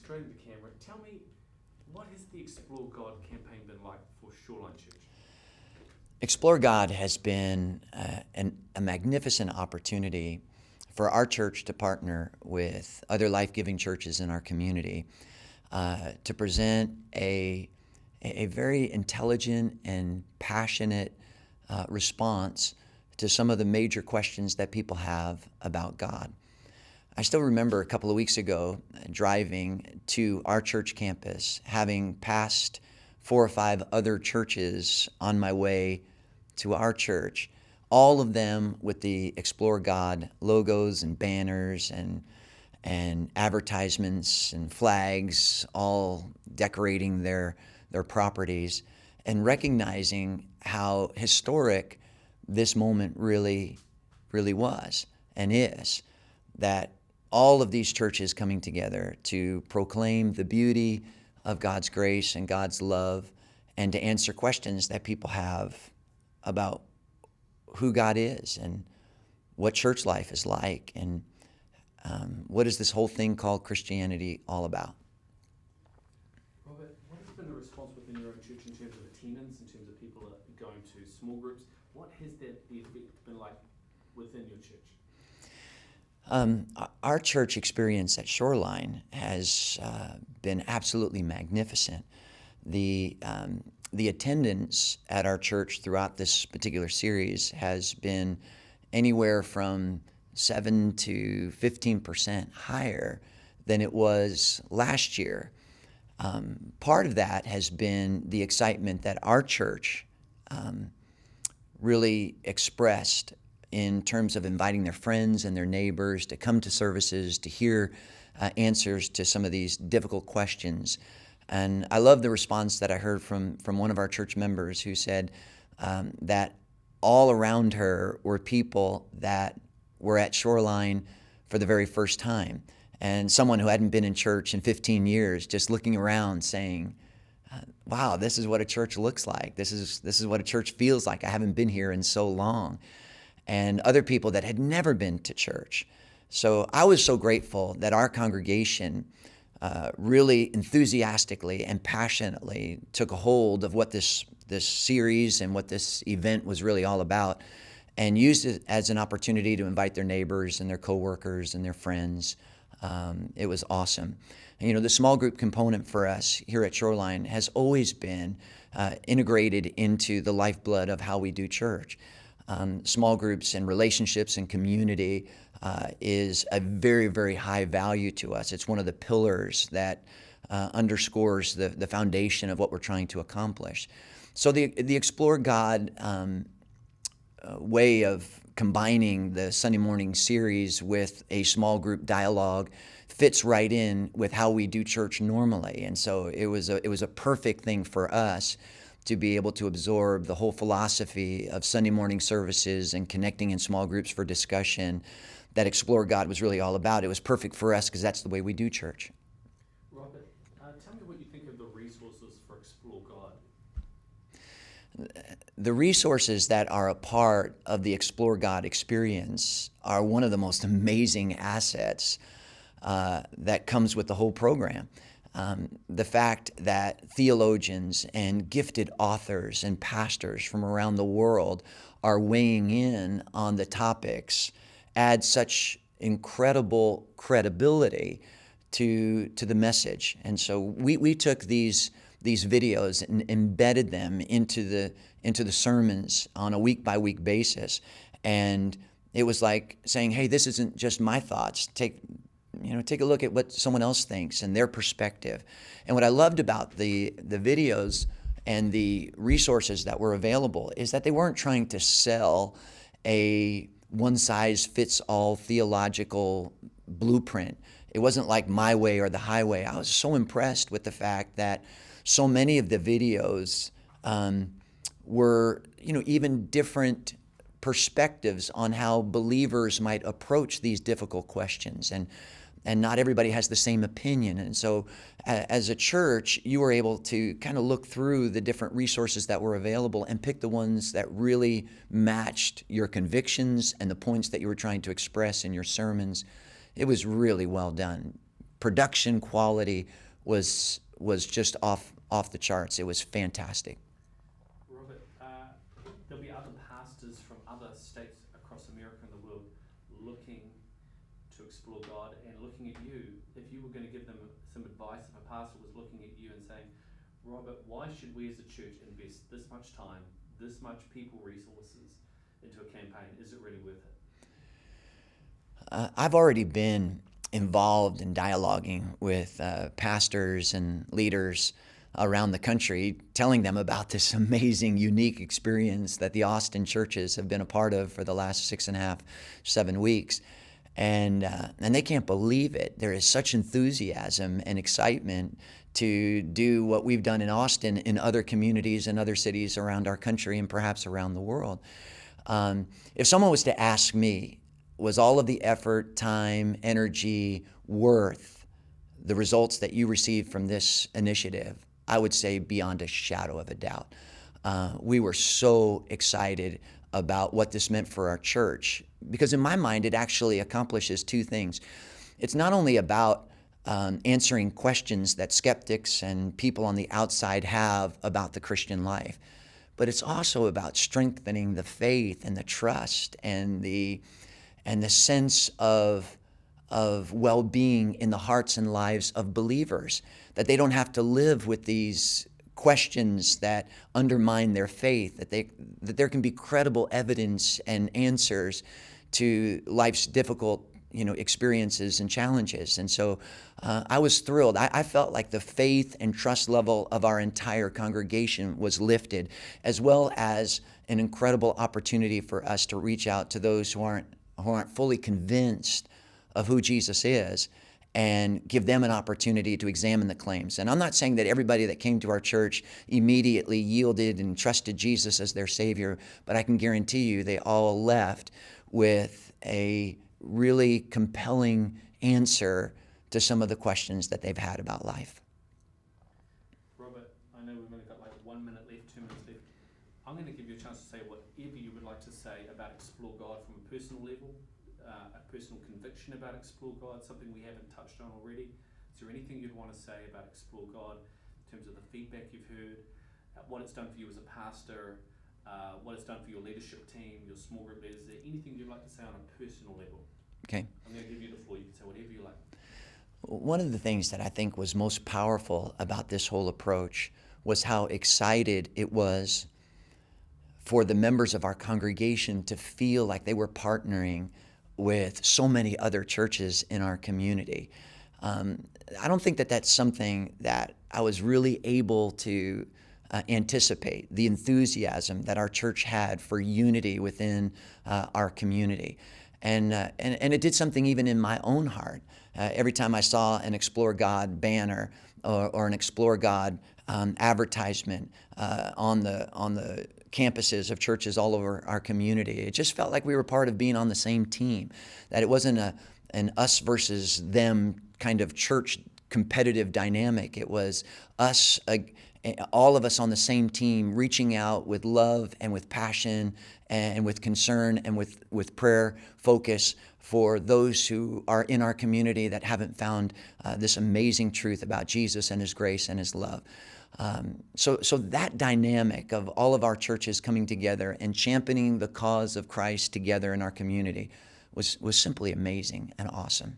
straight into camera. Tell me, what has the Explore God campaign been like for Shoreline Church? Explore God has been a magnificent opportunity for our church to partner with other life-giving churches in our community to present a very intelligent and passionate response to some of the major questions that people have about God. I still remember a couple of weeks ago driving to our church campus, having passed 4 or 5 other churches on my way to our church, all of them with the Explore God logos and banners and advertisements and flags, all decorating their properties, and recognizing how historic this moment really was and is, that all of these churches coming together to proclaim the beauty of God's grace and God's love, and to answer questions that people have about who God is and what church life is like, and what is this whole thing called Christianity all about. Robert, what has been the response within your own church in terms of attendance, in terms of people going to small groups? What has the effect been like within your church? Our church experience at Shoreline has been absolutely magnificent. The attendance at our church throughout this particular series has been anywhere from 7 to 15% higher than it was last year. Part of that has been the excitement that our church really expressed in terms of inviting their friends and their neighbors to come to services, to hear answers to some of these difficult questions. And I love the response that I heard from one of our church members who said that all around her were people that were at Shoreline for the very first time. And someone who hadn't been in church in 15 years just looking around saying, wow, this is what a church looks like. This is what a church feels like. I haven't been here in so long. And other people that had never been to church. So I was so grateful that our congregation really enthusiastically and passionately took a hold of what this series and what this event was really all about, and used it as an opportunity to invite their neighbors and their coworkers and their friends. It was awesome. And, the small group component for us here at Shoreline has always been integrated into the lifeblood of how we do church. Small groups and relationships and community is a very, very high value to us. It's one of the pillars that underscores the foundation of what we're trying to accomplish. So the Explore God way of combining the Sunday morning series with a small group dialogue fits right in with how we do church normally. And so it was a perfect thing for us to be able to absorb the whole philosophy of Sunday morning services and connecting in small groups for discussion that Explore God was really all about. It was perfect for us because that's the way we do church. Robert, tell me what you think of the resources for Explore God. The resources that are a part of the Explore God experience are one of the most amazing assets that comes with the whole program. The fact that theologians and gifted authors and pastors from around the world are weighing in on the topics adds such incredible credibility to the message. And so we took these videos and embedded them into the sermons on a week-by-week basis. And it was like saying, hey, this isn't just my thoughts. Take a look at what someone else thinks and their perspective. And what I loved about the videos and the resources that were available is that they weren't trying to sell a one-size-fits-all theological blueprint. It wasn't like my way or the highway. I was so impressed with the fact that so many of the videos were, even different perspectives on how believers might approach these difficult questions. And not everybody has the same opinion. And so as a church, you were able to kind of look through the different resources that were available and pick the ones that really matched your convictions and the points that you were trying to express in your sermons. It was really well done. production quality was just off the charts. It was fantastic. Robert, there'll be other pastors from other states across America and the world looking to explore God and looking at you. If you were going to give them some advice, if a pastor was looking at you and saying, Robert, why should we as a church invest this much time, this much people resources into a campaign? Is it really worth it? I've already been involved in dialoguing with pastors and leaders around the country, telling them about this amazing, unique experience that the Austin churches have been a part of for the last 6.5, 7 weeks. And they can't believe it. There is such enthusiasm and excitement to do what we've done in Austin in other communities and other cities around our country and perhaps around the world. If someone was to ask me, was all of the effort, time, energy worth the results that you received from this initiative? I would say beyond a shadow of a doubt. We were so excited about what this meant for our church, because in my mind, it actually accomplishes two things. It's not only about answering questions that skeptics and people on the outside have about the Christian life, but it's also about strengthening the faith and the trust and the sense of well-being in the hearts and lives of believers, that they don't have to live with these questions that undermine their faith, that there can be credible evidence and answers to life's difficult experiences and challenges. And so I was thrilled. I felt like the faith and trust level of our entire congregation was lifted, as well as an incredible opportunity for us to reach out to those who aren't fully convinced of who Jesus is, and give them an opportunity to examine the claims. And I'm not saying that everybody that came to our church immediately yielded and trusted Jesus as their Savior, but I can guarantee you they all left with a really compelling answer to some of the questions that they've had about life. Robert, I know we've only got like 1 minute left, 2 minutes left. I'm going to give you a chance to say whatever you would like to say about Explore God from a personal level, a personal conviction about Explore God, something we haven't touched on already. Is there anything you'd want to say about Explore God in terms of the feedback you've heard, what it's done for you as a pastor, what it's done for your leadership team, your small group leaders? Is there anything you'd like to say on a personal level? Okay. I'm going to give you the floor. You can say whatever you like. One of the things that I think was most powerful about this whole approach was how excited it was for the members of our congregation to feel like they were partnering with so many other churches in our community. I don't think that that's something that I was really able to anticipate, the enthusiasm that our church had for unity within our community. And it did something even in my own heart. Every time I saw an Explore God banner or an Explore God advertisement on the campuses of churches all over our community, it just felt like we were part of being on the same team, that it wasn't an us versus them kind of church competitive dynamic. It was us, all of us on the same team, reaching out with love and with passion and with concern and with prayer focus for those who are in our community that haven't found this amazing truth about Jesus and His grace and His love. So that dynamic of all of our churches coming together and championing the cause of Christ together in our community was simply amazing and awesome.